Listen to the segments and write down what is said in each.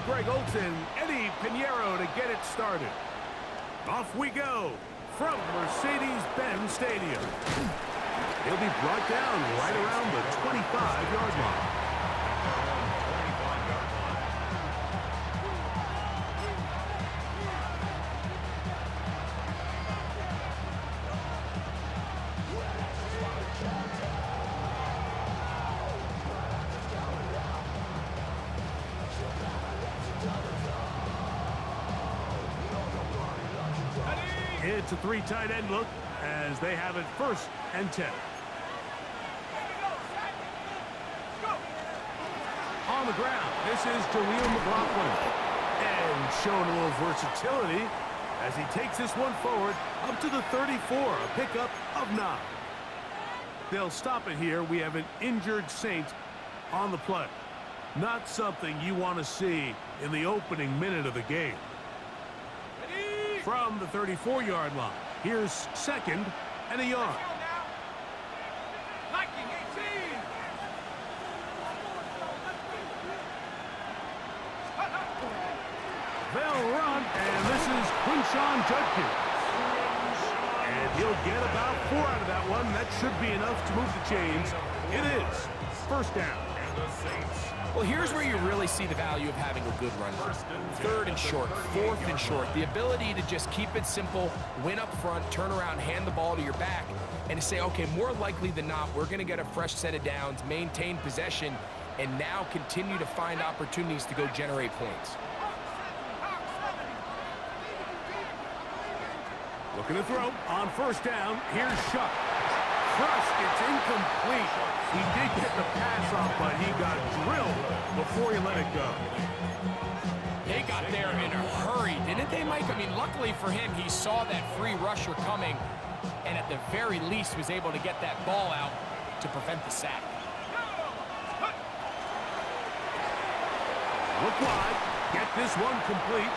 Greg Oltz and Eddie Pinheiro to get it started. Off we go from Mercedes-Benz Stadium. He'll be brought down right around the 25-yard line. It's a three tight end look as they have it 1st and 10. On the ground, this is Jaleel McLaughlin. And showing a little versatility as he takes this one forward up to the 34, a pickup of 9. They'll stop it here. We have an injured Saint on the play. Not something you want to see in the opening minute of the game. From the 34-yard line, here's 2nd and a yard. They'll run, and this is Quinshon Judkins. And he'll get about 4 out of that one. That should be enough to move the chains. It is 1st down. Well, here's where you really see the value of having a good run. 3rd and short, 4th and short. The ability to just keep it simple, win up front, turn around, hand the ball to your back, and to say, okay, more likely than not, we're going to get a fresh set of downs, maintain possession, and now continue to find opportunities to go generate points. Looking to throw on 1st down. Here's Shuck. Crushed. It's incomplete. He did get the pass off, but he got drilled before he let it go. They got there in a hurry, didn't they, Mike? I mean, luckily for him, he saw that free rusher coming, and at the very least was able to get that ball out to prevent the sack. Look wide. Get this one complete.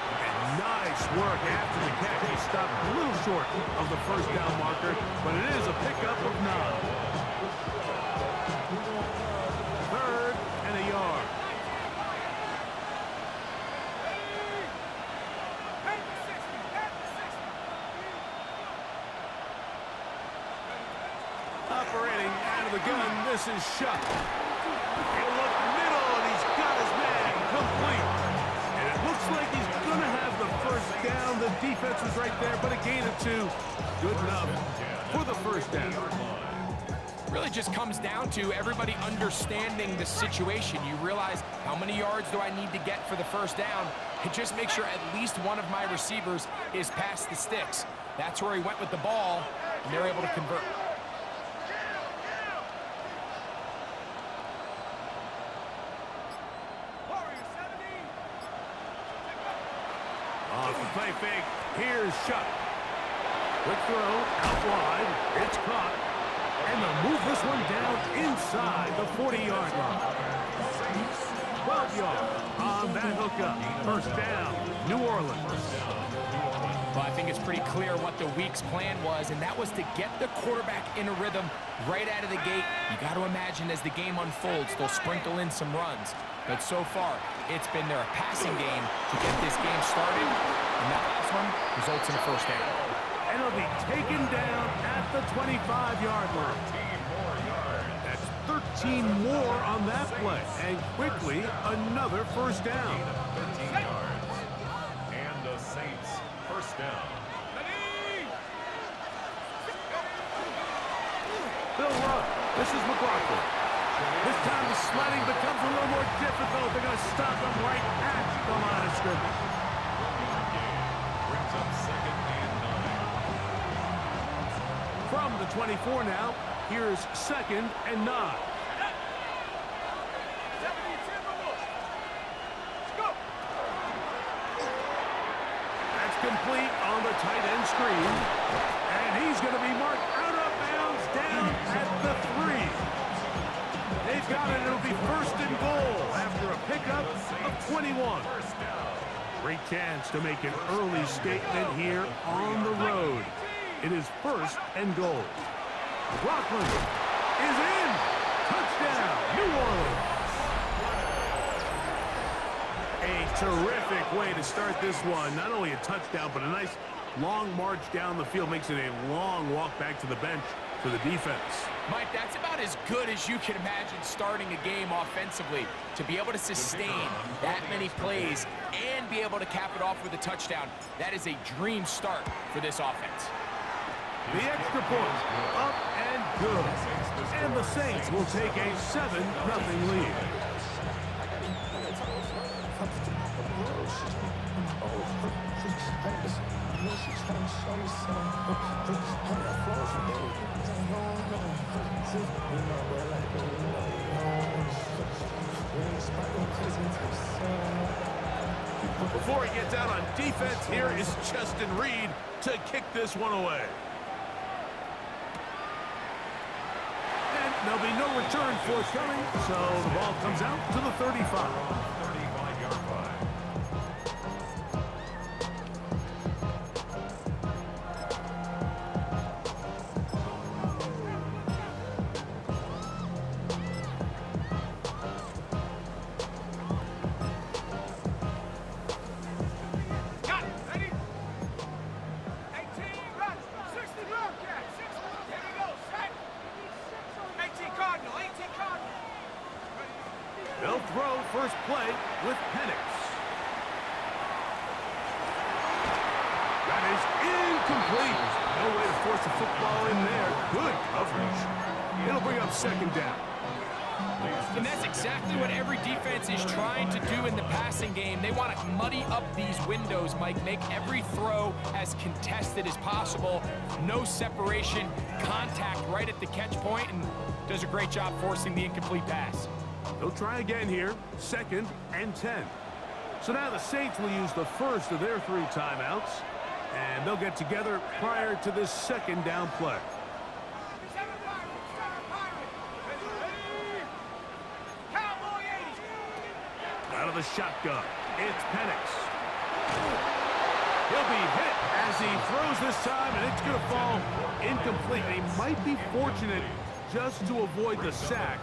And nice work after the catch. He stopped a little short of the 1st down marker, but it is a pickup of 9. 3rd and a yard. Operating out of the gun, this is Shuck. He'll look middle, and he's got his man complete. And it looks like he's going to have the 1st down. The defense was right there, but a gain of 2. Good enough for the 1st down. Really just comes down to everybody understanding the situation. You realize how many yards do I need to get for the 1st down, and just make sure at least one of my receivers is past the sticks. That's where he went with the ball, and they're able to convert. Off the play fake, here's Shuck. Quick throw, out wide, it's caught. And they'll move this one down inside the 40-yard line. 12 yards on that hookup. 1st down, New Orleans. Well, I think it's pretty clear what the week's plan was, and that was to get the quarterback in a rhythm right out of the gate. You got to imagine as the game unfolds, they'll sprinkle in some runs. But so far, it's been their passing game to get this game started, and that last one results in a 1st down. And it'll be taken down at the 25-yard line. That's 13 more on that play, and quickly another 1st down. 13 yards, and the Saints 1st down. They'll run. This is McLaughlin. This time the sledding becomes a little more difficult. They're going to stop him right at the line of scrimmage. Brings up 2nd and 9. From the 24 now, here's 2nd and 9. That's complete on the tight end screen. And he's going to be marked out of bounds down at the 3. They've got it. It'll be 1st and goal after a pickup of 21. Great chance to make an early statement here on the road. It is 1st and goal. McLaughlin is in. Touchdown, New Orleans. A Terrific way to start this one. Not only a touchdown, but a nice long march down the field. Makes it a long walk back to the bench for the defense. Mike, that's about as good as you can imagine starting a game offensively. To be able to sustain that many plays and be able to cap it off with a touchdown, that is a dream start for this offense. The extra point, up and good. And the Saints will take a 7-0 lead. Before he gets out on defense, here is Justin Reed to kick this one away. And there'll be no return forthcoming, so the ball comes out to the 35. 35-yard line. They'll throw first play with Penix. That is incomplete. No way to force the football in there. Good coverage. It'll bring up second down. And that's exactly what every defense is trying to do in the passing game. They want to muddy up these windows, Mike, make every throw as contested as possible. No separation, contact right at the catch point, and does a great job forcing the incomplete pass. They'll try again here, 2nd and 10. So now the Saints will use the first of their 3 timeouts, and they'll get together prior to this second down play. Out of the shotgun, it's Penix. He'll be hit as he throws this time, and it's going to fall incomplete. He might be fortunate just to avoid the sack,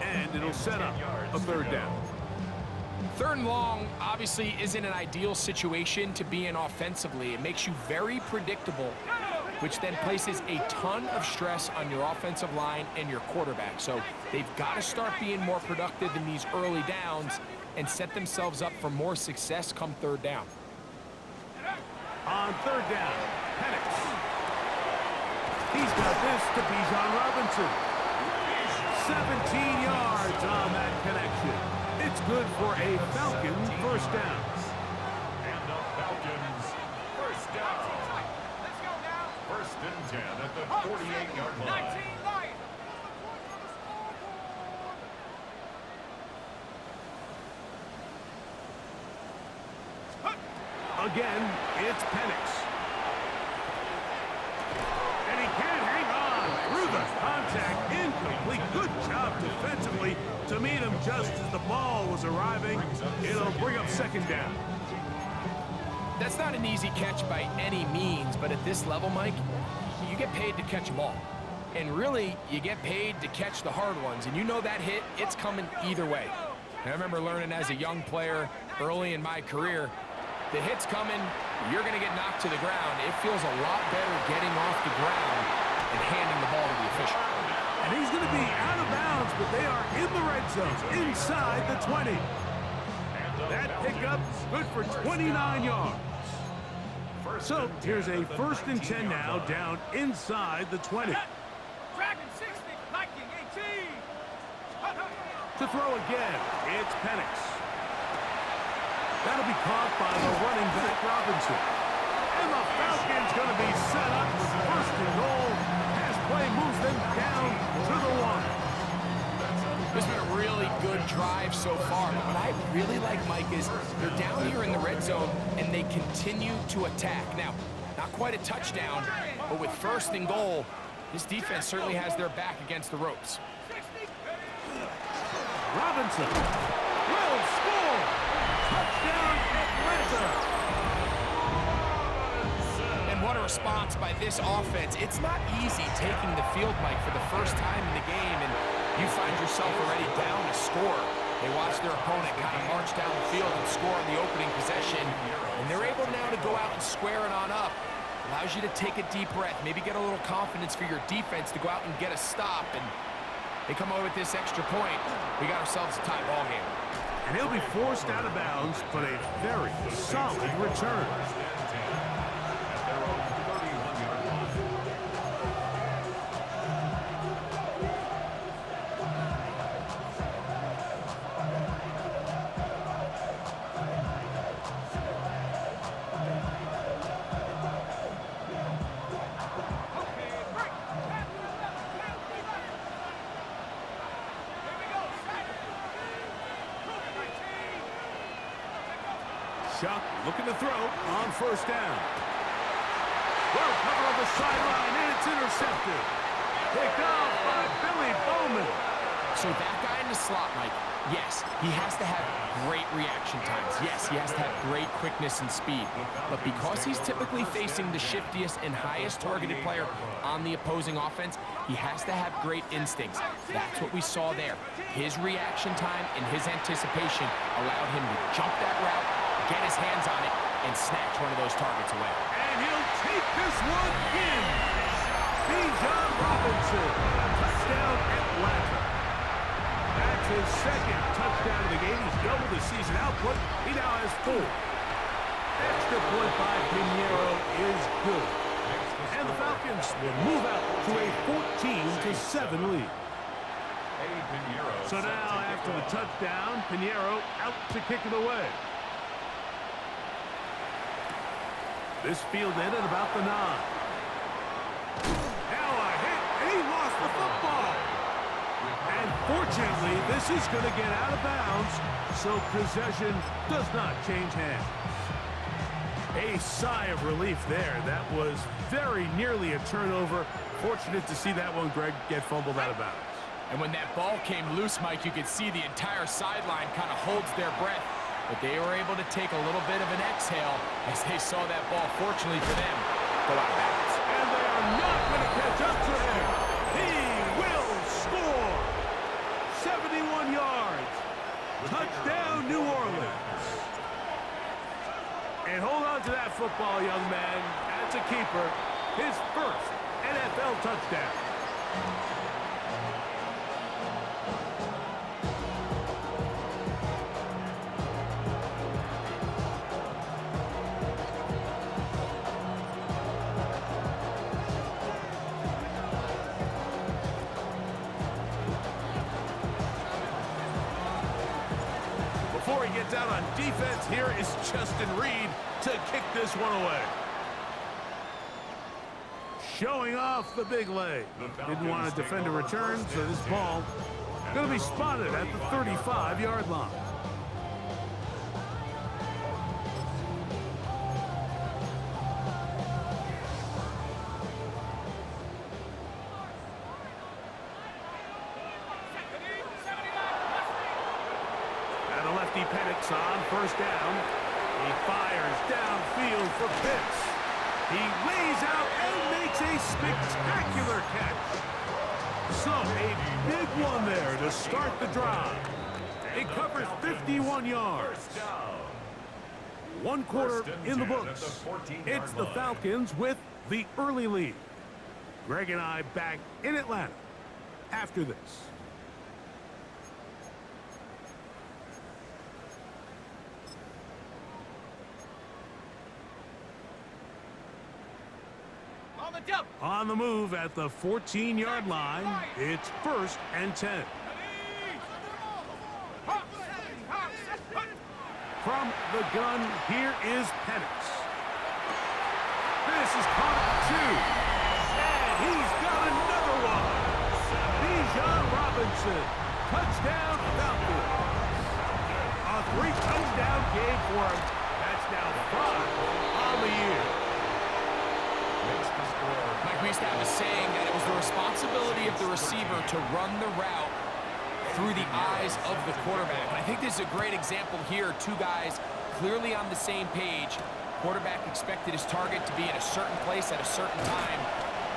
and it'll set up a 3rd down. 3rd and long obviously isn't an ideal situation to be in offensively. It makes you very predictable, which then places a ton of stress on your offensive line and your quarterback. So they've got to start being more productive in these early downs and set themselves up for more success come 3rd down. On 3rd down, Penix. He's got this to Bijan Robinson. 17 yards on that connection. It's good for a Falcons 1st down. And the Falcons 1st down. Let's go now. 1st and 10 at the 48-yard line. Again, it's Penix. And he can't hang on through the contact. Incomplete. Good job defensively to meet him just as the ball was arriving. It'll bring up 2nd down. That's not an easy catch by any means, but at this level, Mike, you get paid to catch them all. And really, you get paid to catch the hard ones. And you know that hit, it's coming either way. And I remember learning as a young player early in my career, the hit's coming, you're going to get knocked to the ground. It feels a lot better getting off the ground and handing the ball to the official. And he's going to be out of bounds, but they are in the red zone, inside the 20. That pickup, good for 29 yards. So here's a 1st and 10 now, down inside the 20. To throw again, it's Penix. That'll be caught by the running back, Robinson. And the Falcons going to be set up with 1st and goal. Pass play moves them down to the 1. It's been a really good drive so far. But what I really like, Mike, is they're down here in the red zone, and they continue to attack. Now, not quite a touchdown, but with 1st and goal, this defense certainly has their back against the ropes. Robinson will score. Touchdown Atlanta. And what a response by this offense. It's not easy taking the field, Mike, for the first time in the game, and you find yourself already down a score. They watch their opponent kind of march down the field and score on the opening possession, and they're able now to go out and square it on up. Allows you to take a deep breath, maybe get a little confidence for your defense to go out and get a stop, and they come away with this extra point. We got ourselves a tie ball game. And he'll be forced out of bounds, but a very solid return. Chuck looking to throw on first down. Well covered on the sideline, and it's intercepted. Picked off by Billy Bowman. So that guy in the slot, Mike, yes, he has to have great reaction times. Yes, he has to have great quickness and speed. But because he's typically facing the shiftiest and highest targeted player on the opposing offense, he has to have great instincts. That's what we saw there. His reaction time and his anticipation allowed him to jump that route, get his hands on it, and snatch one of those targets away. And he'll take this one in. Bijan Robinson, touchdown Atlanta. That's his second touchdown of the game. He's doubled his season output. He now has 4. Extra point by Pinheiro is good. And the Falcons will move out to a 14-7 lead. So now, after the touchdown, Pinheiro out to kick it away. This field end at about the 9. Now a hit, and he lost the football. And fortunately, this is going to get out of bounds, so possession does not change hands. A sigh of relief there. That was very nearly a turnover. Fortunate to see that one, Greg, get fumbled out of bounds. And when that ball came loose, Mike, you could see the entire sideline kind of holds their breath. But they were able to take a little bit of an exhale as they saw that ball, fortunately for them, go out of bounds. And they are not going to catch up to him. He will score. 71 yards. Touchdown, New Orleans. And hold on to that football, young man. That's a keeper. His first NFL touchdown. Before he gets out on defense, here is Justin Reed to kick this one away. Showing off the big leg. Didn't want to defend a return, so this ball going to be spotted at the 35-yard line. Penix on first down. He fires downfield for Pitts. He lays out and makes a spectacular catch. So a big one there to start the drive. It covers 51 yards. 1 quarter in the books. It's the Falcons with the early lead. Greg and I back in Atlanta after this. On the move at the 14-yard line, it's 1st and 10. From the gun, here is Penix. This is caught up 2. And he's got another one. Bijan Robinson, touchdown Falcons. A 3-touchdown game for him. That's now 5 on the year. Mike, we used to have a saying that it was the responsibility of the receiver to run the route through the eyes of the quarterback. And I think this is a great example here. 2 guys clearly on the same page. Quarterback expected his target to be in a certain place at a certain time.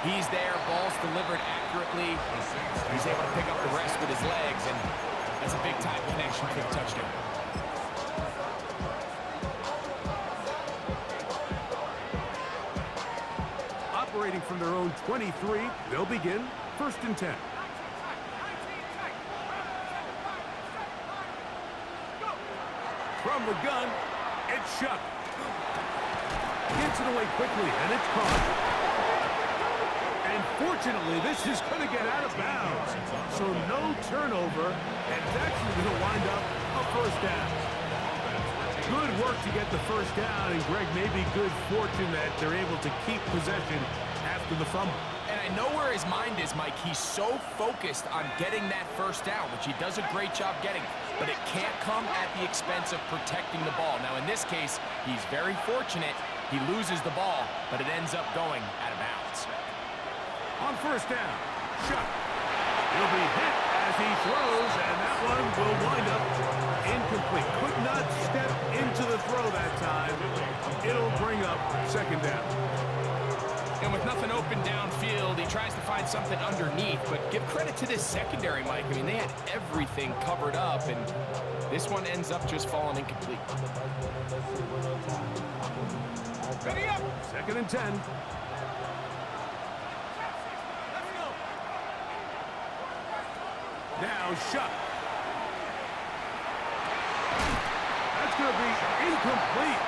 He's there, ball's delivered accurately. He's able to pick up the rest with his legs, and That's a big-time connection for the touchdown. Operating from their own 23, they'll begin 1st and 10. From the gun, it's Shuck. Gets it away quickly, and it's caught. And fortunately, this is going to get out of bounds. So no turnover, and it's actually going to wind up a 1st down. Good work to get the 1st down, and Greg, maybe good fortune that they're able to keep possession after the fumble. And I know where his mind is, Mike. He's so focused on getting that 1st down, which he does a great job getting, but it can't come at the expense of protecting the ball. Now, in this case, he's very fortunate. He loses the ball, but it ends up going out of bounds. On 1st down, Shuck. He'll be hit as he throws, and that one will wind up incomplete. Could not step into the throw that time. It'll bring up 2nd down. And with nothing open downfield, he tries to find something underneath, but give credit to this secondary, Mike. I mean, they had everything covered up, and this one ends up just falling incomplete. Ready up! 2nd and 10. Now Shuck. That's going to be incomplete.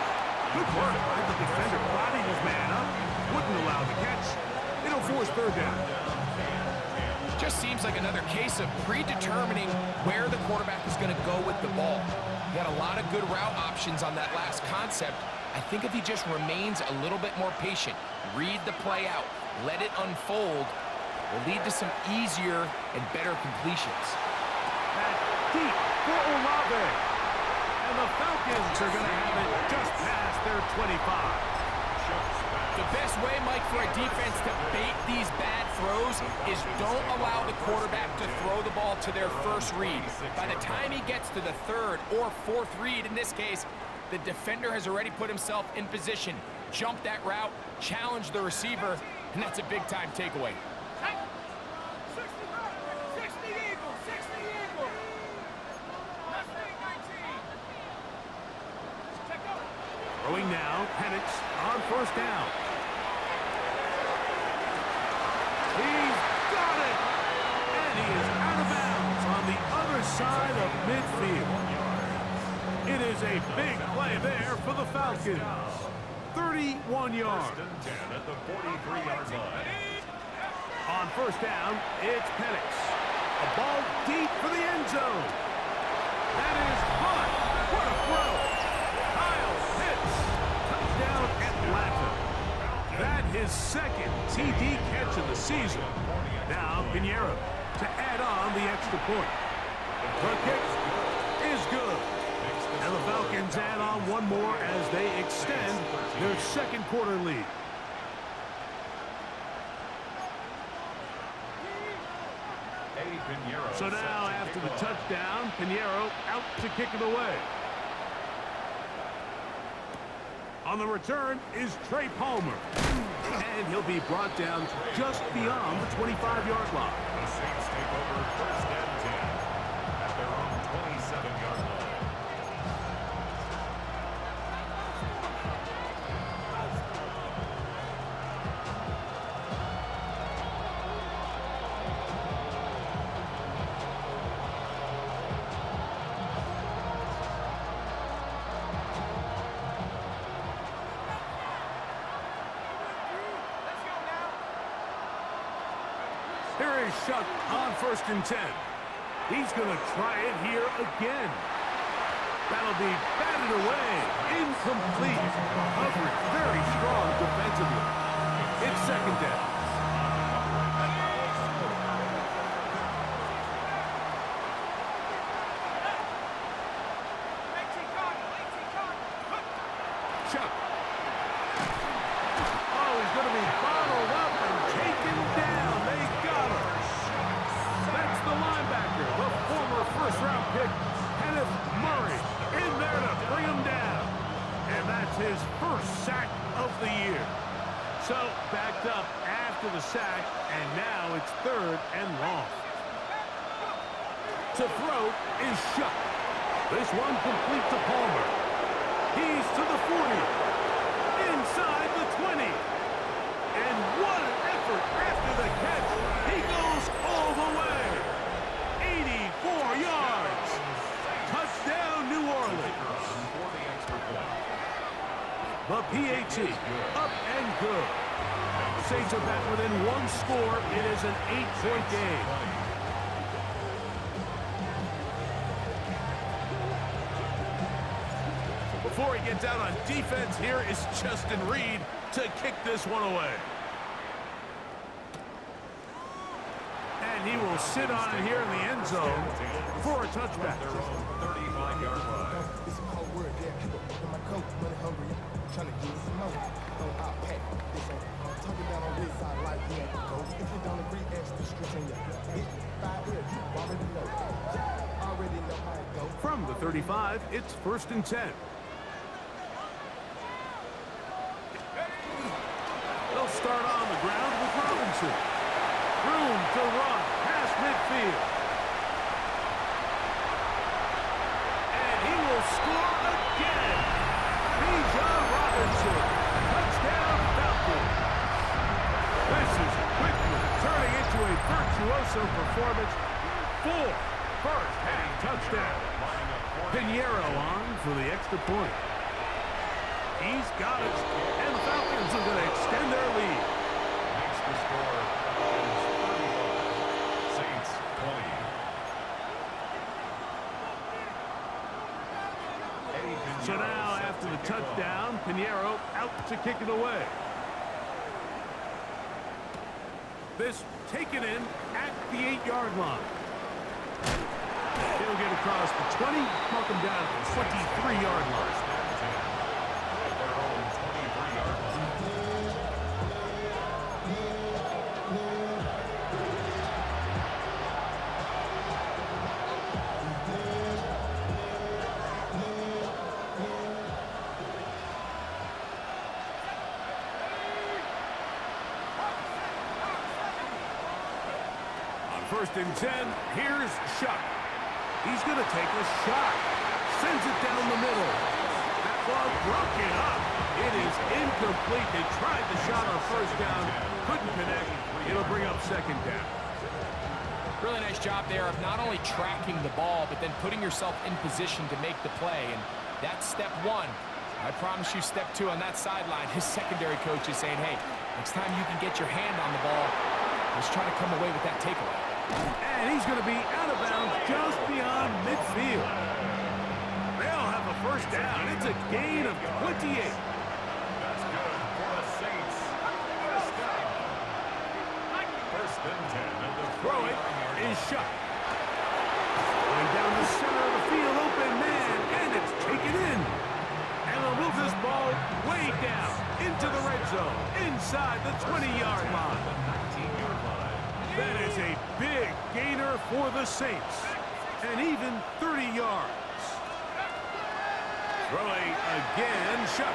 Good work by the defender. Bodied his man up. Wouldn't allow the catch. It'll force 3rd down. Just seems like another case of predetermining where the quarterback is going to go with the ball. He had a lot of good route options on that last concept. I think if he just remains a little bit more patient, read the play out, let it unfold, will lead to some easier and better completions. That's deep for Olave. And the Falcons are going to have it just past their 25. The best way, Mike, for a defense to bait these bad throws is don't allow the quarterback to throw the ball to their 1st read. By the time he gets to the 3rd or 4th read, in this case, the defender has already put himself in position, jump that route, challenge the receiver, and that's a big-time takeaway. 60 Eagles, 60 Eagles. Throwing now, Penix on 1st down. He's got it! And he is out of bounds on the other side of midfield. It is a big play there for the Falcons. 31 yards. 1st and 10 at the 43-yard line. On 1st down, it's Penix. A ball deep for the end zone. That is hot. What a throw. Kyle Pitts. Touchdown Atlanta. That his 2nd TD catch of the season. Now Pinheiro to add on the extra point. The kick is good. And the Falcons add on one more as they extend their 2nd quarter lead. So now, after the touchdown, Pinheiro out to kick it away. On the return is Trey Palmer. And he'll be brought down just beyond the 25-yard line. The Saints take over 1st and 10 at their own 27-yard line. Here is Shuck on 1st and 10. He's going to try it here again. That'll be batted away. Incomplete. Coverage very strong defensively. It's 2nd down. Shuck. Oh, he's going to be bottled up and taken down. They got him. That's the linebacker, the former 1st-round pick, Kenneth Murray, in there to bring him down. And that's his 1st sack of the year. So, backed up after the sack, and now it's 3rd and long. To throw is Shuck. This one complete to Palmer. He's to the 40. Inside the 20. And what an effort after the catch. He goes all the way. 84 yards. Touchdown, New Orleans. The PAT, up and good. The Saints are back within one score. It is an 8-point game. Before he gets out on defense, here is Justin Reed to kick this one away. And he will sit on it here in the end zone for a touchback. From the 35, it's 1st and 10. They'll start on the ground with Robinson. Room to run past midfield. And he will score again. Bijan Robinson. Touchdown Falcons. This is quickly turning into a virtuoso performance. 4 first-half touchdown. Pinheiro on for the extra point. He's got it, and the Falcons are going to extend their lead. Makes the score is 35. Saints 20. So now, after the touchdown, Pinheiro out to kick it away. This taken in at the 8-yard line. He'll get across the 20, mark him down at the 23-yard line. First and 10, here's Shuck. He's going to take a shot. Sends it down the middle. That ball broken up. It is incomplete. They tried the shot on first down. Couldn't connect. It'll bring up 2nd down. Really nice job there of not only tracking the ball, but then putting yourself in position to make the play. And that's step 1. I promise you step 2 on that sideline. His secondary coach is saying, hey, next time you can get your hand on the ball, let's try to come away with that takeaway. And he's going to be out of bounds just beyond midfield. They'll have a first down. It's a gain of 28. That's good for the Saints. First down. 1st and 10 at the Throw it is Shuck. Going down the center of the field, open man, and it's taken in. And they'll move this ball way down into the red zone, inside the 20-yard line. That is a big gainer for the Saints. And even 30 yards. Throwing again, Shuck.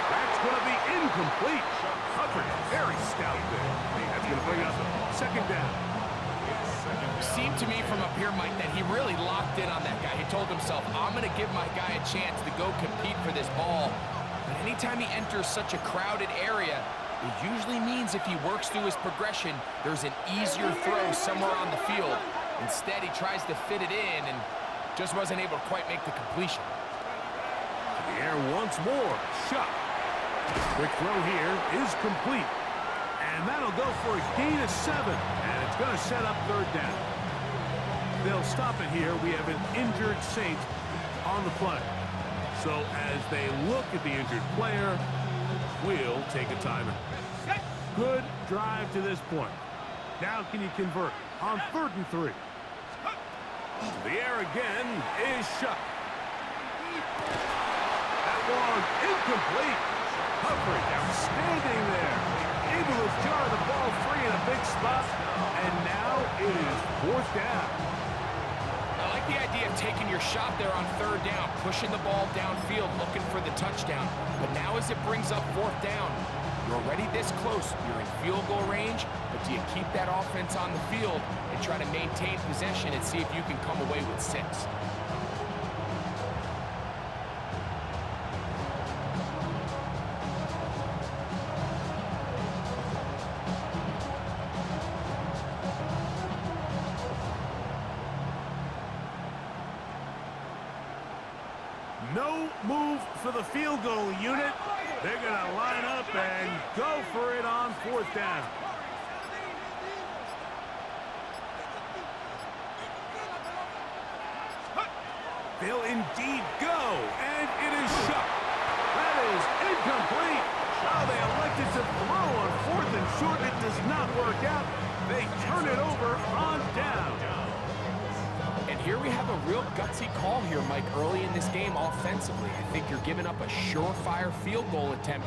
That's going to be incomplete. Covered very stout there. That's going to bring up 2nd down. Seemed to me from up here, Mike, that he really locked in on that guy. He told himself, I'm going to give my guy a chance to go compete for this ball. But anytime he enters such a crowded area, it usually means if he works through his progression, there's an easier throw somewhere on the field. Instead, he tries to fit it in and just wasn't able to quite make the completion. The air once more. Shuck. Quick throw here is complete. And that'll go for a gain of 7. And it's going to set up 3rd down. They'll stop it here. We have an injured Saint on the play. So as they look at the injured player, we'll take a timeout. Good drive to this point. Now can you convert on 3rd and 3? The air again is Shuck. That one incomplete. Coverage outstanding there. Able to jar the ball free in a big spot. And now it is 4th down. I like the idea of taking your shot there on 3rd down, pushing the ball downfield, looking for the touchdown. But now as it brings up 4th down, You're already this close. You're in field goal range, but do you keep that offense on the field and try to maintain possession and see if you can come away with 6? No move for the field goal unit. They're going to line up and go for it on 4th down. They'll indeed go, and it is shut. That is incomplete. Oh, they elected to throw on 4th and short. It does not work out. They turn it over on down. And here we have a real gutsy call here, Mike, early in this game offensively. I think you're giving up a surefire field goal attempt,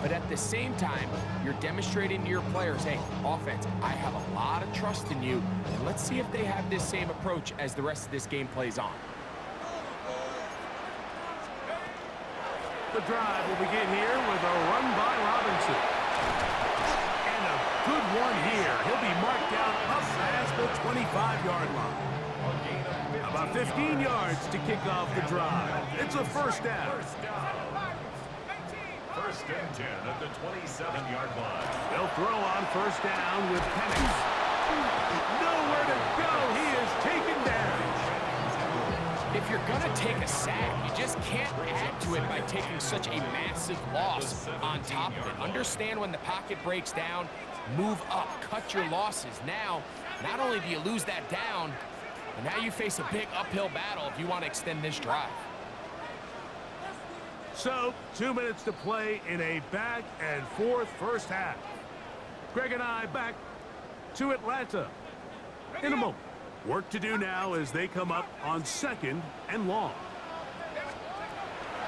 but at the same time, you're demonstrating to your players, hey, offense, I have a lot of trust in you, and let's see if they have this same approach as the rest of this game plays on. The drive will begin here with a run by Robinson. And a good one here. He'll be marked down up past the 25-yard line. About 15 yards to kick off the drive. It's a 1st down. 1st and 10 at the 27-yard line. They'll throw on 1st down with Penix. Nowhere to go. He is taken down. If you're going to take a sack, you just can't add to it by taking such a massive loss on top of it. Understand when the pocket breaks down, move up, cut your losses. Now, not only do you lose that down, but now you face a big uphill battle if you want to extend this drive. So, 2 minutes to play in a back and forth 1st half. Greg and I back to Atlanta in a moment. Work to do now as they come up on 2nd and long.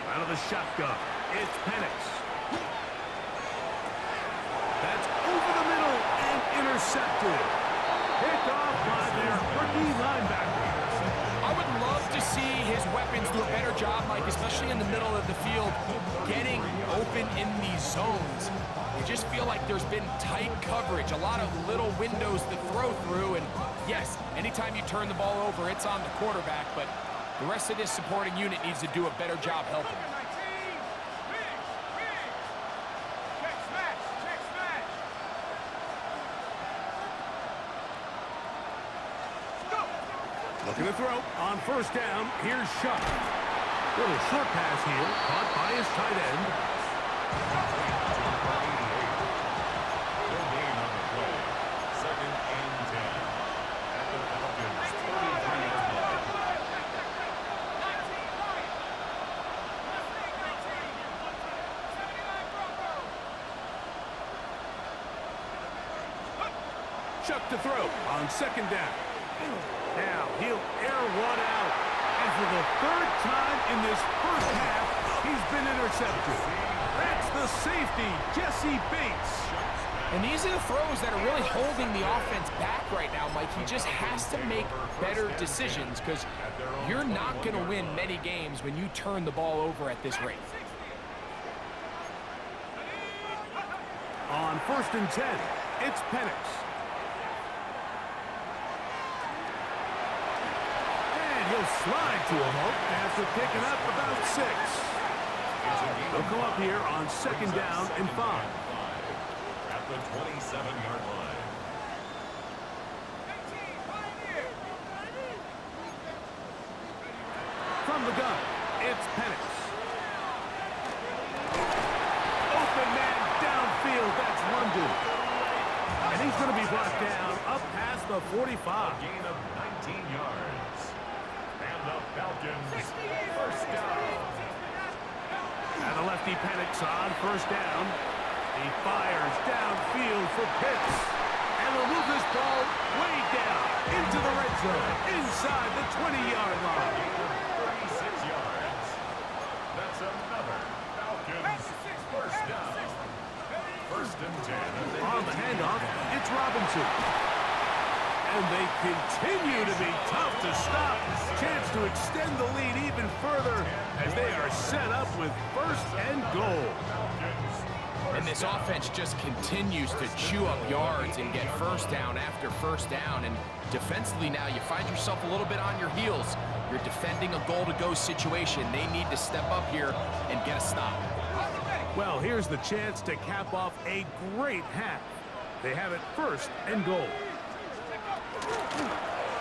Out of the shotgun, it's Penix. That's over the middle and intercepted. Picked off by their rookie linebacker. I would love to see his weapons do a better job, Mike, especially in the middle of the field, getting open in these zones. I just feel like there's been tight coverage, a lot of little windows to throw through, and yes, anytime you turn the ball over, it's on the quarterback, but the rest of this supporting unit needs to do a better job helping. Looking to throw on 1st down. Here's Shuck. Little short pass here, caught by his tight end. Shuck to throw on 2nd down. Now he'll air one out. And for the 3rd time in this 1st half, he's been intercepted. That's the safety, Jesse Bates. And these are the throws that are really holding the offense back right now, Mike. He just has to make better decisions because you're not going to win many games when you turn the ball over at this rate. On 1st and 10, it's Penix. He'll slide to a hook after picking up about 6. They'll come up here on 2nd down and 5. At the 27-yard line. From the gun, it's Penix. Open man downfield, that's London. And he's going to be brought down up past the 45. Gain of 19 yards. And the Falcons 1st down. And the lefty Penix on 1st down. He fires downfield for Pitts. And will move this ball way down into the red zone, inside the 20-yard line. Gain of 36 yards. That's another Falcons 1st down. 1st and 10. On the handoff, it's Robinson. And they continue to be tough to stop. Chance to extend the lead even further as they are set up with first and goal. And this offense just continues to chew up yards and get first down after first down. And defensively now, you find yourself a little bit on your heels. You're defending a goal-to-go situation. They need to step up here and get a stop. Well, here's the chance to cap off a great half. They have it first and goal.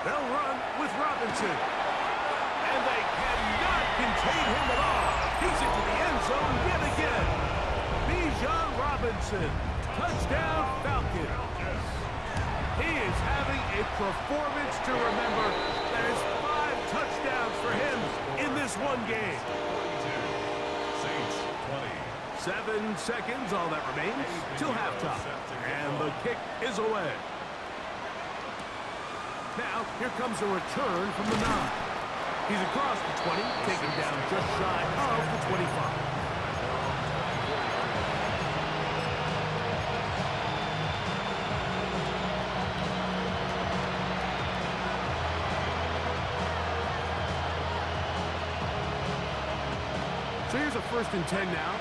They'll run with Robinson. And they cannot contain him at all. He's into the end zone yet again. Bijan Robinson, touchdown Falcons. He is having a performance to remember. There's 5 touchdowns for him in this one game. 7 seconds, all that remains, till halftime. And the kick is away. Now, here comes a return from the 9. He's across the 20, taken down just shy of the 25. So here's a 1st and 10 now.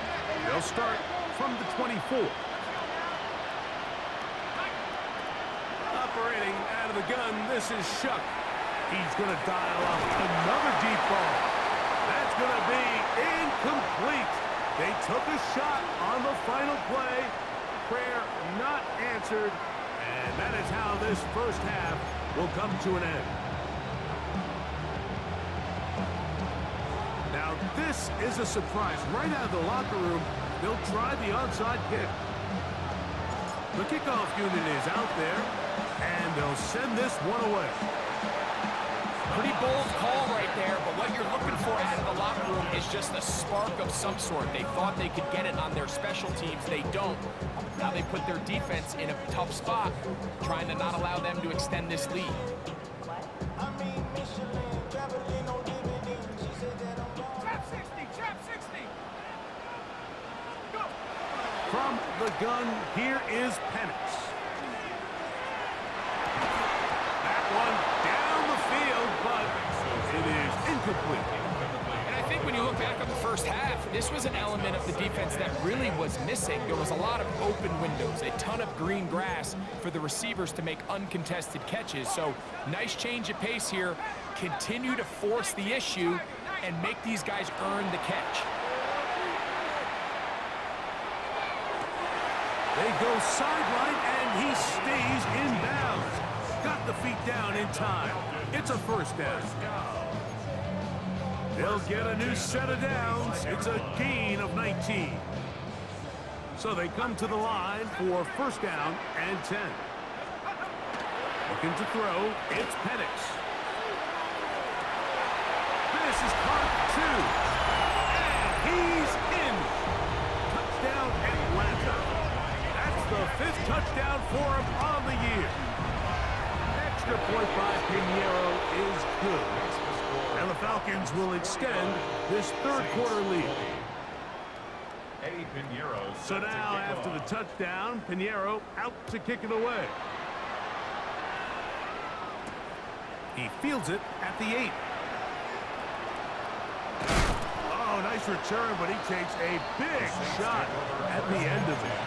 They'll start from the 24. Operating out of the gun, this is Shuck. He's going to dial up another deep ball. That's going to be incomplete. They took a shot on the final play. Prayer not answered. And that is how this first half will come to an end. Now, this is a surprise. Right out of the locker room, they'll try the onside kick. The kickoff unit is out there, and they'll send this one away. Pretty bold call right there, but what you're looking for out of the locker room is just a spark of some sort. They thought they could get it on their special teams. They don't. Now they put their defense in a tough spot, trying to not allow them to extend this lead. From the gun, here is Penix. That one down the field, but it is incomplete. And I think when you look back on the first half, this was an element of the defense that really was missing. There was a lot of open windows, a ton of green grass for the receivers to make uncontested catches. So nice change of pace here. Continue to force the issue and make these guys earn the catch. They go sideline, and he stays in bounds. Got the feet down in time. It's a first down. They'll get a new set of downs. It's a gain of 19. So they come to the line for first down and 10. Looking to throw, it's Penix. This is caught 2. And he's in. Touchdown Atlanta. The 5th touchdown for him on the year. Extra point by Pinheiro is good. And the Falcons will extend this 3rd quarter lead. So now, after the touchdown, Pinheiro out to kick it away. He fields it at the 8. Oh, nice return, but he takes a big shot at the end of it.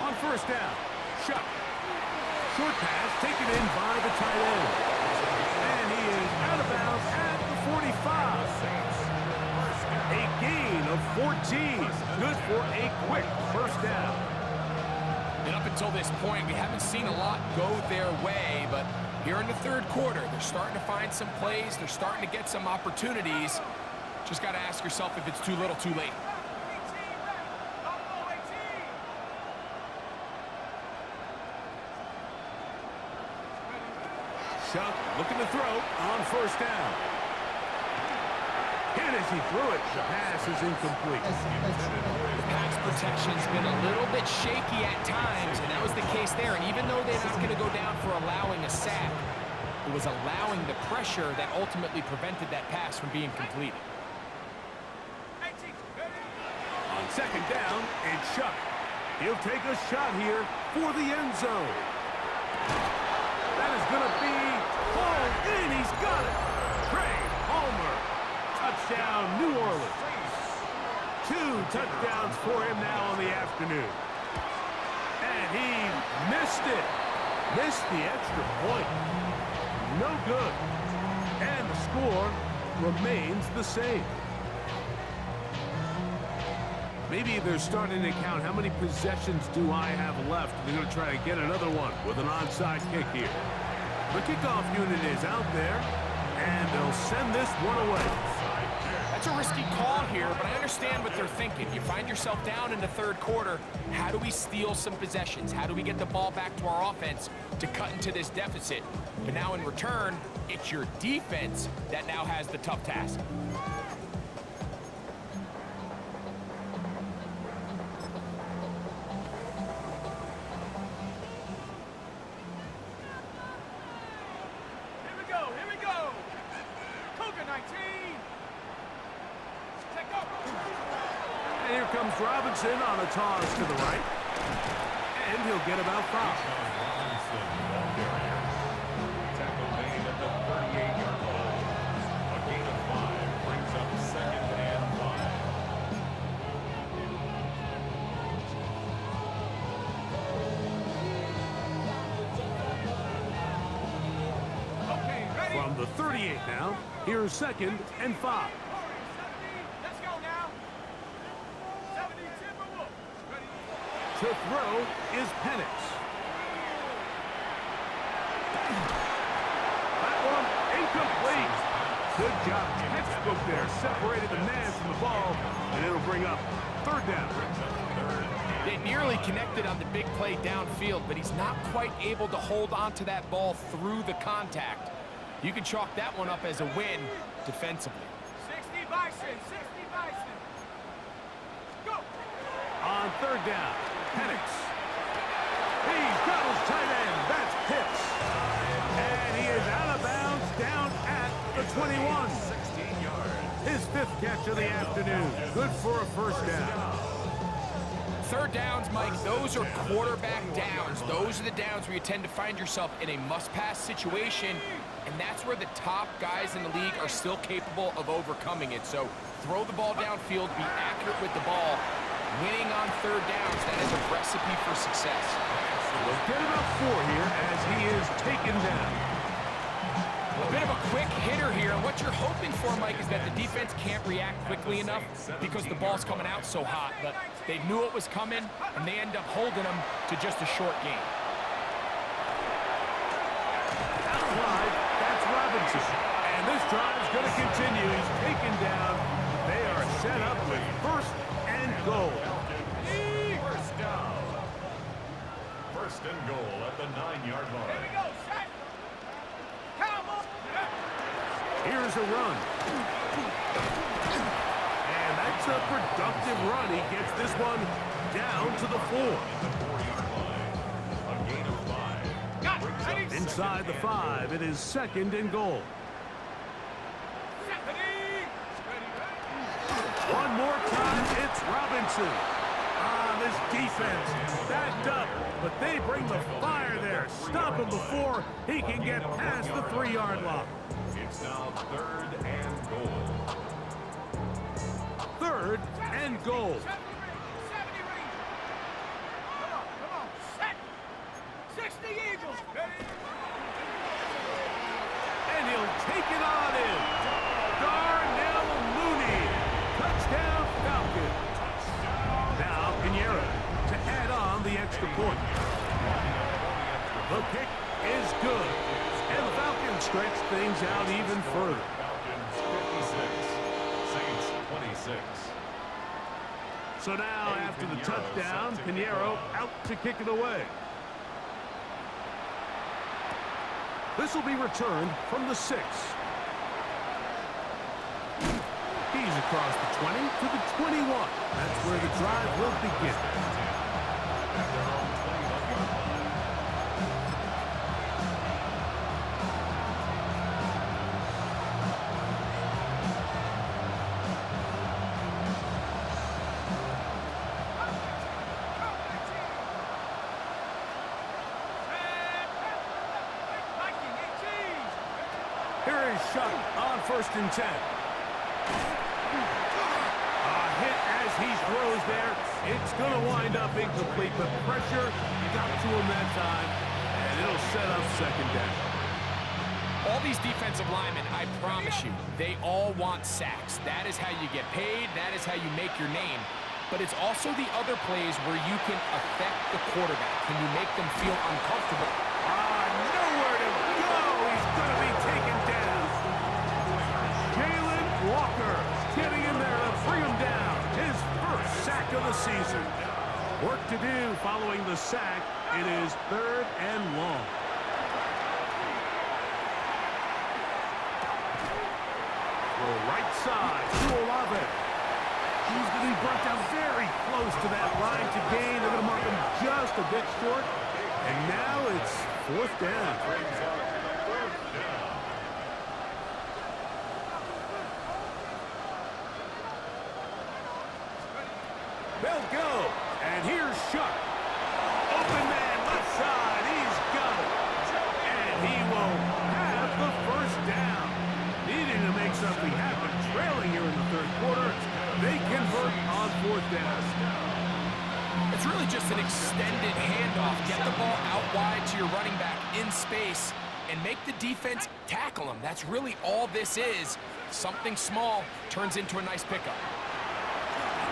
On first down, Shuck. Short pass taken in by the tight end. And he is out of bounds at the 45. A gain of 14. Good for a quick first down. And up until this point, we haven't seen a lot go their way, but here in the 3rd quarter, they're starting to find some plays. They're starting to get some opportunities. Just got to ask yourself if it's too little, too late. Shuck looking to throw on first down. He And as he threw it, the pass is incomplete. Pass protection's been a little bit shaky at times, and that was the case there. And even though they're not going to go down for allowing a sack, it was allowing the pressure that ultimately prevented that pass from being completed. On second down, it's Chuck. He'll take a shot here for the end zone. That is going to be hauled in. He's got it. Craig Palmer. Touchdown, New Orleans. 2 touchdowns for him now on the afternoon. And he missed it. Missed the extra point. No good. And the score remains the same. Maybe they're starting to count how many possessions do I have left. They're going to try to get another one with an onside kick here. The kickoff unit is out there, and they'll send this one away. That's a risky call here, but I understand what they're thinking. You find yourself down in the third quarter. How do we steal some possessions? How do we get the ball back to our offense to cut into this deficit? But now in return, it's your defense that now has the tough task. And here comes Robinson on a toss to the right. And he'll get about 5. Tackle made at the 38-yard line. A gain of 5 brings up 2nd and 5. Okay, ready? From the 38 now, here's 2nd and 5. To throw is Penix. That one incomplete. Good job. Textbook there. Separated the man from the ball, and it'll bring up 3rd down. They nearly connected on the big play downfield, but he's not quite able to hold on to that ball through the contact. You can chalk that one up as a win defensively. 60 Bison. 60 Bison. Go. On 3rd down. Penix. He's got his tight end. That's Pitts. And he is out of bounds down at the 21. 16 yards. His 5th catch of the afternoon. Good for a 1st down. 3rd downs, Mike, those are quarterback downs. Those are the downs where you tend to find yourself in a must-pass situation, and that's where the top guys in the league are still capable of overcoming it. So throw the ball downfield, be accurate with the ball. Winning on 3rd downs, that is a recipe for success. We'll get about 4 here as he is taken down. A bit of a quick hitter here, and what you're hoping for, Mike, is that the defense can't react quickly enough because the ball's coming out so hot. But they knew it was coming, and they end up holding them to just a short gain. Out wide, that's Robinson. And this drive's going to continue. He's taken down. They are set up with 1st and goal. First down. 1st and goal at the 9-yard line. Here we go, set. Come on. Here's a run. And that's a productive run. He gets this one down to the 4. The 4-yard line. A gain of 5. Inside the 5, it is 2nd and goal. One more time, it's Robinson. This defense backed up, but they bring the fire there. Stop him before he can get past the 3-yard line. It's now 3rd and goal. 3rd and goal. Come on, set. 60 Eagles. And he'll take it on in. Darnell Mooney. Touchdown Falcons. Now Pinheiro to add on the extra point. The kick is good. And the Falcons stretch things out even further. Falcons 56. Saints 26. So now after the touchdown, Pinheiro out to kick it away. This will be returned from the 6. He across the 20 to the 21. That's where the drive will begin. At their own 21-yard line. Here is Shuck on 1st and 10. A hit as he throws there. It's going to wind up incomplete, but pressure got to him that time, and it'll set up 2nd down. All these defensive linemen, I promise you, they all want sacks. That is how you get paid. That is how you make your name. But it's also the other plays where you can affect the quarterback. Can you make them feel uncomfortable? Nowhere to go. He's going to be taken down. Jalen Walker getting in there to bring him down. His first sack of the season. Work to do following the sack. It is 3rd and long. Throw right side to Olave. He's going to be brought down very close to that line to gain. They're going to mark him just a bit short. And now it's 4th down. They'll go. And here's Shuck. Open man, left side. He's got it. And he will have the 1st down. Needing to make something happen. Trailing here in the 3rd quarter. They convert on 4th down. It's really just an extended handoff. Get the ball out wide to your running back in space and make the defense tackle him. That's really all this is. Something small turns into a nice pickup.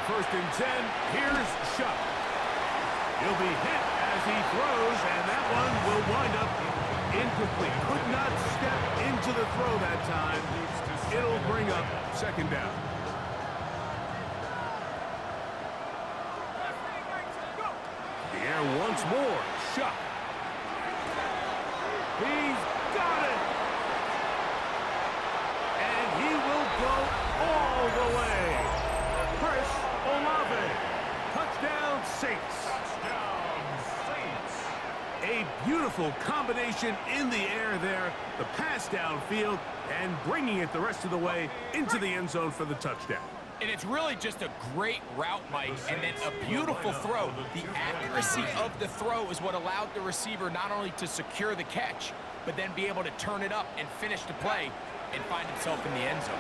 1st and 10, here's Shuck. He'll be hit as he throws, and that one will wind up incomplete. Could not step into the throw that time. It'll bring up 2nd down. The air once more, Shuck. He's got it! And he will go all the way. Chris Olave. Touchdown, Saints. Touchdown, Saints. A beautiful combination in the air there. The pass downfield and bringing it the rest of the way into the end zone for the touchdown. And it's really just a great route, Mike, and then a beautiful throw. The accuracy of the throw is what allowed the receiver not only to secure the catch, but then be able to turn it up and finish the play and find himself in the end zone.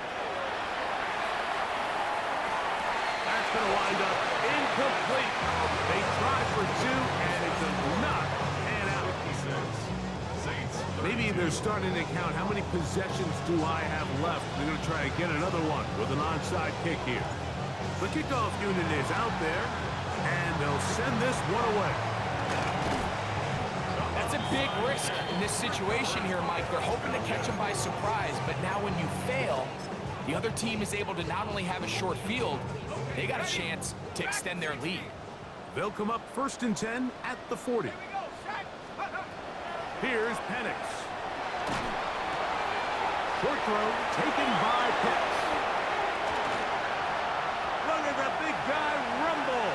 That's going to wind up incomplete. They tried for 2, and it does not pan out. Maybe they're starting to count how many possessions do I have left. They're going to try again another one with an onside kick here. The kickoff unit is out there, and they'll send this one away. That's a big risk in this situation here, Mike. They're hoping to catch him by surprise, but now when you fail, the other team is able to not only have a short field, they got a chance to extend their lead. They'll come up 1st and 10 at the 40. Here's Penix. Short throw taken by Pitts. Look at that big guy rumble.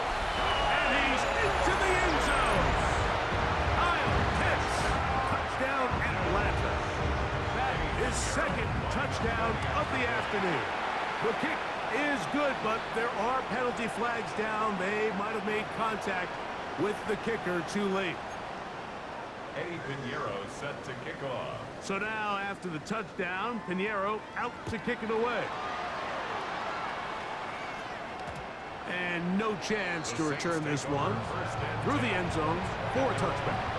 And he's into the end zone. Kyle Pitts. Touchdown Atlanta. That is 2nd touchdown of the afternoon. The kick is good, but there are penalty flags down. They might have made contact with the kicker too late. Eddie Pinheiro set to kick off. So now, after the touchdown, Pinheiro out to kick it away. And no chance to return this one through the end zone for a touchback.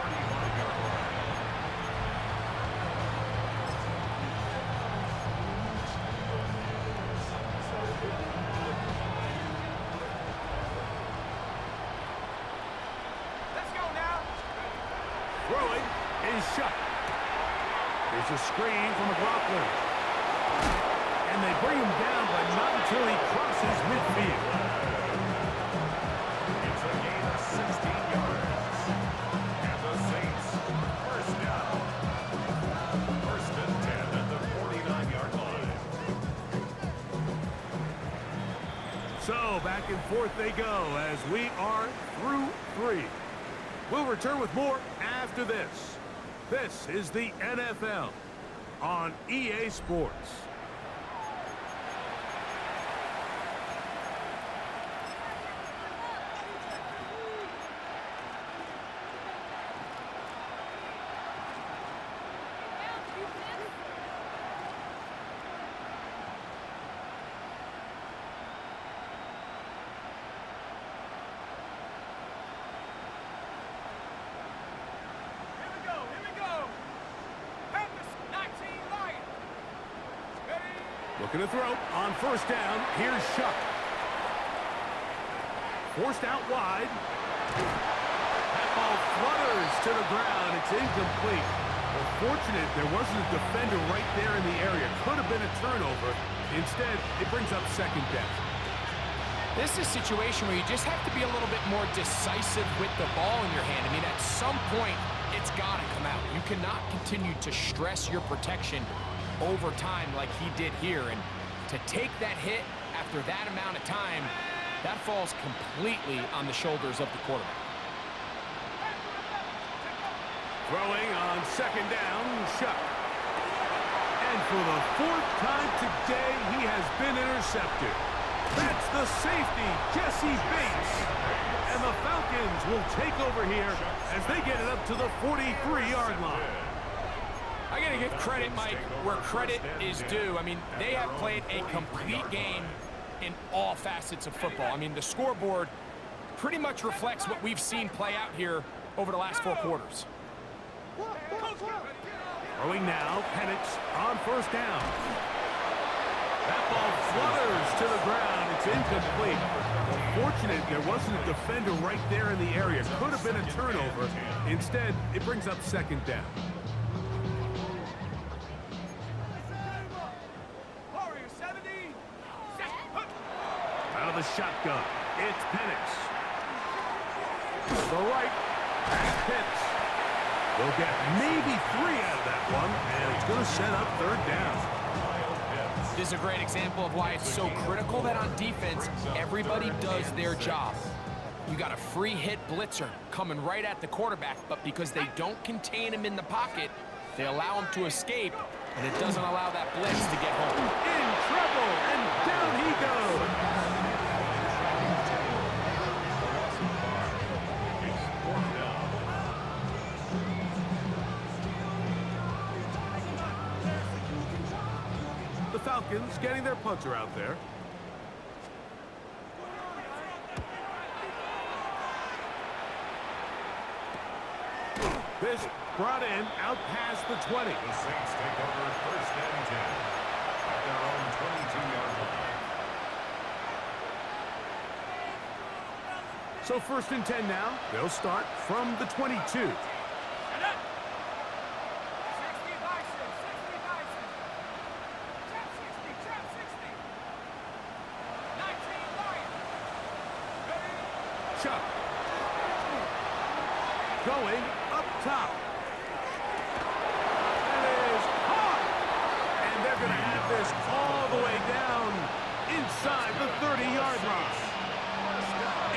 Throwing is Shuck. There's a screen from McLaughlin. And they bring him down, but not until he crosses midfield. It's a gain of 16 yards. And the Saints, 1st down. 1st and 10 at the 49-yard line. So back and forth they go as we are through 3. We'll return with more after this. This is the NFL on EA Sports. Looking to throw on first down. Here's Shuck. Forced out wide. That ball flutters to the ground. It's incomplete. Well, fortunate there wasn't a defender right there in the area. Could have been a turnover. Instead, it brings up second down. This is a situation where you just have to be a little bit more decisive with the ball in your hand. I mean, at some point, it's got to come out. You cannot continue to stress your protection over time like he did here, and to take that hit after that amount of time, that falls completely on the shoulders of the quarterback. Throwing on second down, Shuck. And for the 4th time today, he has been intercepted. That's the safety, Jesse Bates. And the Falcons will take over here as they get it up to the 43-yard line. I got to give credit, Mike, where credit is due. I mean, they have played a complete game in all facets of football. I mean, the scoreboard pretty much reflects what we've seen play out here over the last 4 quarters. Throwing now, Penix on first down. That ball flutters to the ground. It's incomplete. Fortunate there wasn't a defender right there in the area. Could have been a turnover. Instead, it brings up second down. Out of the shotgun, it's Penix. To the right, that's Pitts. They'll get maybe 3 out of that one, and it's going to set up third down. This is a great example of why it's so critical that on defense, everybody does their job. You got a free hit blitzer coming right at the quarterback, but because they don't contain him in the pocket, they allow him to escape, and it doesn't allow that blitz to get home. In trouble, and down he goes. The Falcons getting their punter out there. This brought in out past the 20. The Saints take over first and 10 at their own 22-yard line. So first and 10 now. They'll start from the 22. Chuck. Going up top. It is caught. And they're going to have this all the way down inside the 30-yard line.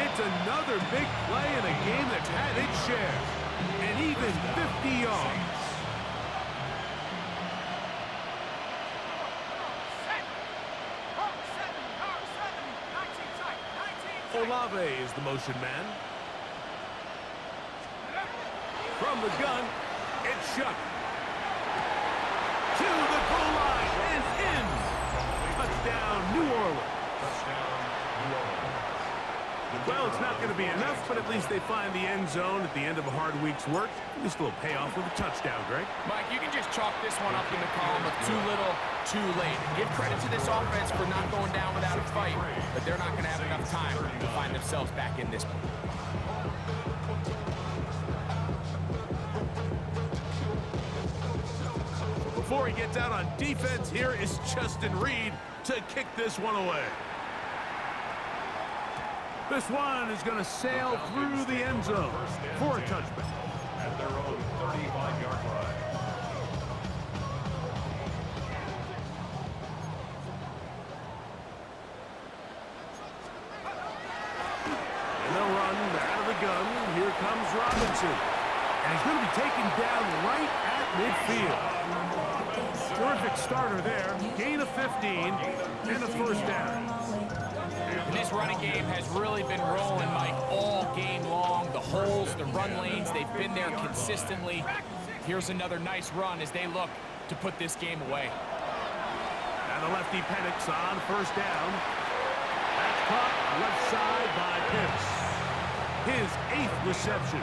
It's another big play in a game that's had its share. And even 50 yards. Olave is the motion man. From the gun, it's Shuck. To the goal line and in. Touchdown, New Orleans. Touchdown, New Orleans. Well, it's not going to be enough, but at least they find the end zone at the end of a hard week's work. At least a little payoff with a touchdown, Greg. Mike, you can just chalk this one up in the column of too little, too late. Give credit to this offense for not going down without a fight, but they're not going to have enough time to find themselves back in this one. Before he gets out on defense, here is Justin Reed to kick this one away. This one is going to sail through the end zone for a touchback. At their own 35-yard line. gun. Here comes Robinson. And he's going to be taken down right at midfield. Terrific starter there. Gain of 15 and a first down. And this running game has really been rolling, Mike, all game long. The holes, the run lanes, they've been there consistently. Here's another nice run as they look to put this game away. And the lefty Penix on first down. That's caught left side by Pitts. His 8th reception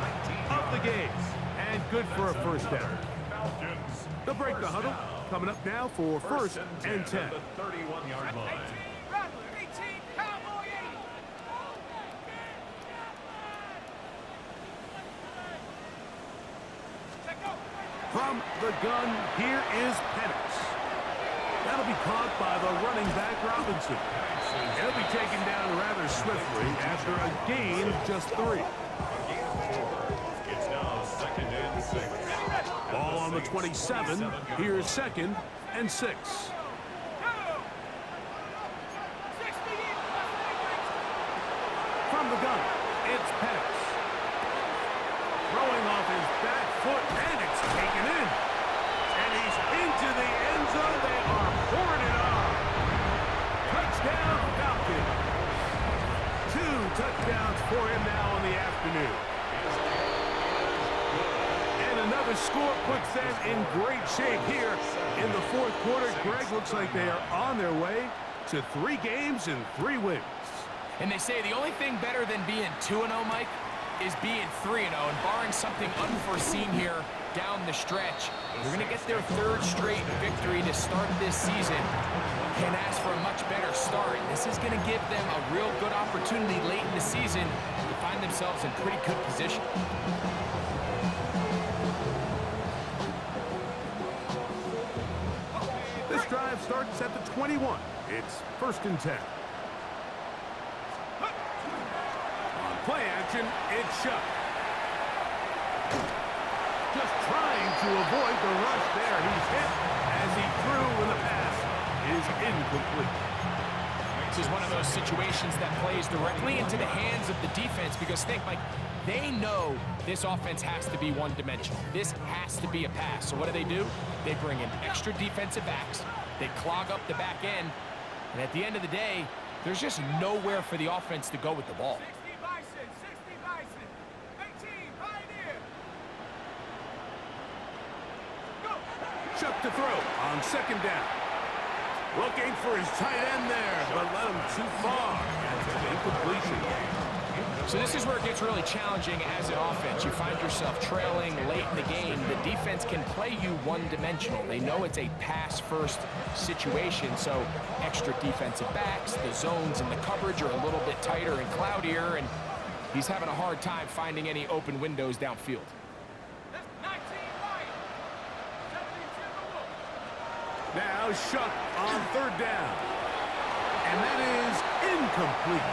of the game. And good for a first down. They'll break the huddle. Coming up now for first and 10. The 31-yard line. From the gun, here is Penix. That'll be caught by the running back Robinson. He'll be taken down rather swiftly after a gain of just 3. It's now 2nd and 6. Ball on the 27. Here's 2nd and 6. From the gun, it's Penix. Throwing off his back foot, and it's taken in. And he's into the end zone. They are pouring it on. Touchdown, Falcons. 2 touchdowns for him now in the afternoon. And another score puts them in great shape here in the 4th quarter. Greg, looks like they are on their way to 3 games and 3 wins. And they say the only thing better than being 2-0, Mike, is being 3-0, and barring something unforeseen here down the stretch, they're going to get their 3rd straight victory to start this season. Can ask for a much better start. This is going to give them a real good opportunity late in the season to find themselves in pretty good position. This drive starts at the 21. It's 1st and 10. Play action, it's Shuck. Just trying to avoid the rush there. He's hit as he threw when the pass is incomplete. This is one of those situations that plays directly into the hands of the defense because think, Mike, they know this offense has to be one-dimensional. This has to be a pass. So what do? They bring in extra defensive backs. They clog up the back end. And at the end of the day, there's just nowhere for the offense to go with the ball. Shuck to throw on 2nd down. Looking for his tight end there, but let him too far. That's an incompletion. So this is where it gets really challenging as an offense. You find yourself trailing late in the game. The defense can play you one-dimensional. They know it's a pass-first situation, so extra defensive backs, the zones and the coverage are a little bit tighter and cloudier, and he's having a hard time finding any open windows downfield. Now Shuck on 3rd down. And that is incomplete.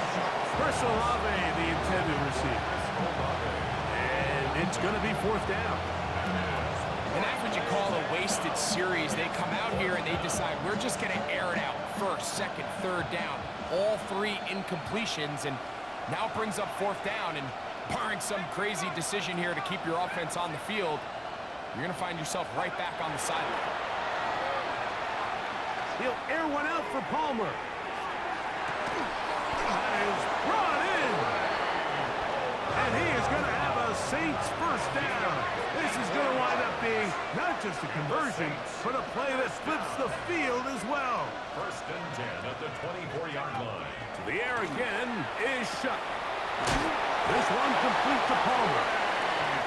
Chris Olave, the intended receiver. And it's going to be 4th down. And that's what you call a wasted series. They come out here and they decide we're just going to air it out 1st, 2nd, 3rd down. All 3 incompletions, and now it brings up 4th down. And barring some crazy decision here to keep your offense on the field, you're going to find yourself right back on the sideline. He'll air one out for Palmer. That is brought in. And he is going to have a Saints first down. This is going to wind up being not just a conversion, but a play that flips the field as well. 1st and 10 at the 24-yard line. To the air again is Shuck. This one complete to Palmer.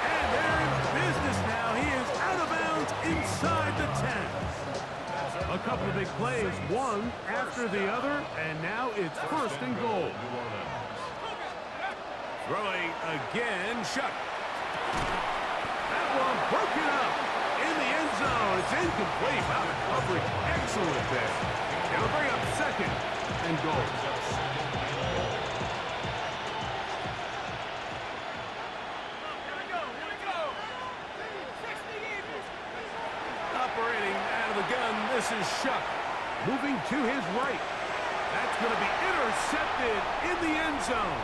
And they're in business now. He is out of bounds inside the 10. A couple of big plays, one after the other, and now it's 1st and goal. Throwing again, Shuck. That one broken up in the end zone. It's incomplete. Wow, the coverage excellent there. It'll bring up 2nd and goal. Operating out of the gun, this is Shuck. Moving to his right. That's going to be intercepted in the end zone.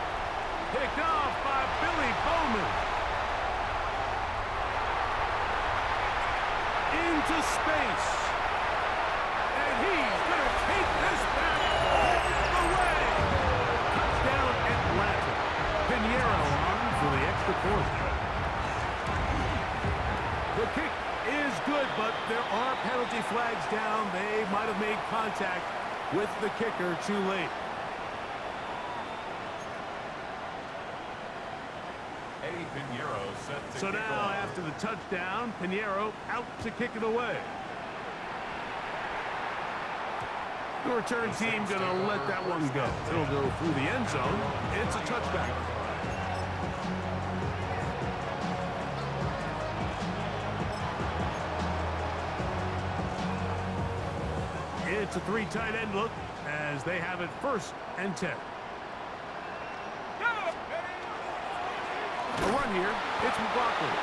Picked off by Billy Bowman. Into space. And he's going to take this back all the way. Touchdown Atlanta. Pinheiro on for the extra point. The kick is good, but there are penalty flags down. They might have made contact with the kicker too late. Eddie Pinheiro set to So kick now, off. after the touchdown, Pinheiro out to kick it away. The return team going to let that one go. It'll go through the end zone. It's a touchback. It's a three tight end look as they have it 1st and 10. A run here. It's McLaughlin.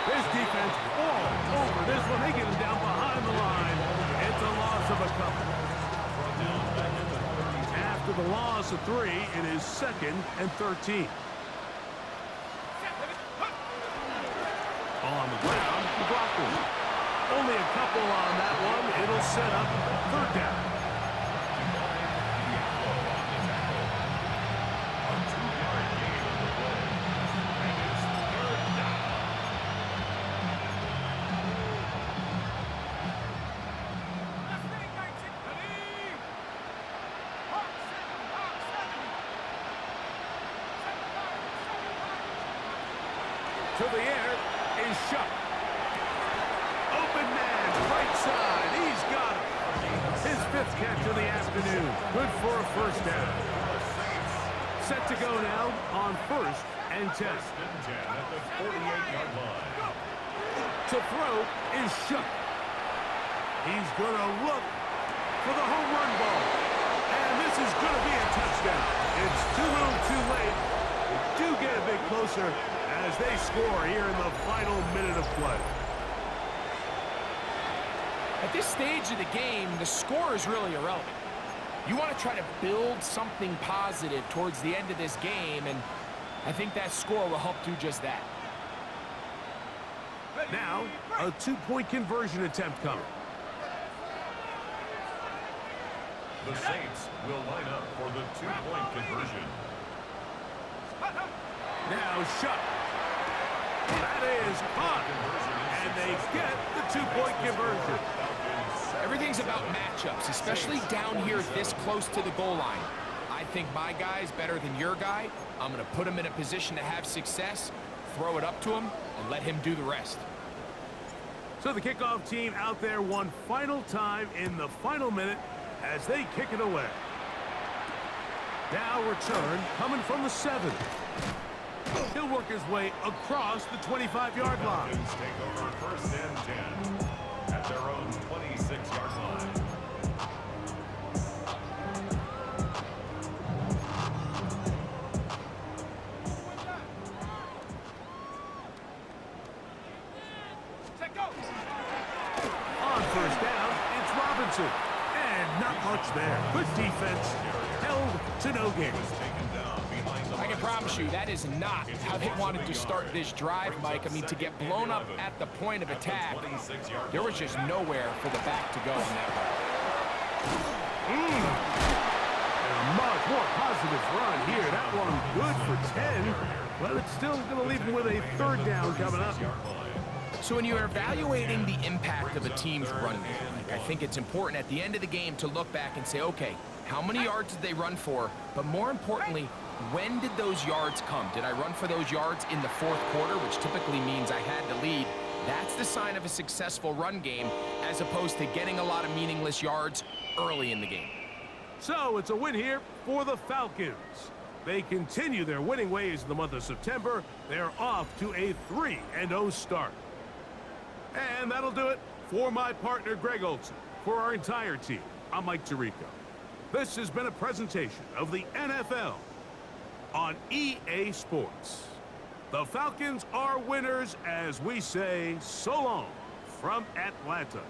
This defense all over this one. They get him down behind the line. It's a loss of a couple. After the loss of 3, it is 2nd and 13. On the ground, McLaughlin. Only a couple on that one. It'll set up 3rd down. To the air is Shuck. Open man, right side. He's got it. His 5th catch of the afternoon. Good for a 1st down. Set to go now on 1st and 10. 1st and 10 at the 48-yard line. To throw is Shuck. He's going to look for the home run ball. And this is going to be a touchdown. It's too little too late. They do get a bit closer as they score here in the final minute of play. At this stage of the game, the score is really irrelevant. You want to try to build something positive towards the end of this game, and I think that score will help do just that. Now, a 2-point conversion attempt coming. The Saints will line up for the 2-point conversion. Now Shuck. That is caught. And they get the 2-point conversion. Everything's about matchups, especially down here this close to the goal line. I think my guy's better than your guy. I'm going to put him in a position to have success, throw it up to him, and let him do the rest. So the kickoff team out there one final time in the final minute as they kick it away. Now return coming from the 7. He'll work his way across the 25-yard line. Falcons take over 1st and 10 at their own 26-yard line. On 1st down, it's Robinson. And not much there. Good defense. Held to no gain. I can promise you that is not how they wanted to start this drive, Mike. I mean, to get blown up at the point of attack, there was just nowhere for the back to go on that run. And a much more positive run here. That one good for 10, but it's still going to leave him with a 3rd down coming up. So when you're evaluating the impact of a team's run game, I think it's important at the end of the game to look back and say, okay, how many yards did they run for? But more importantly, when did those yards come? Did I run for those yards in the 4th quarter, which typically means I had to lead? That's the sign of a successful run game, as opposed to getting a lot of meaningless yards early in the game. So it's a win here for the Falcons. They continue their winning ways in the month of September. They're off to a 3-0 start. And that'll do it for my partner, Greg Olson. For our entire team, I'm Mike Tirico. This has been a presentation of the NFL on EA Sports. The Falcons are winners as we say so long from Atlanta.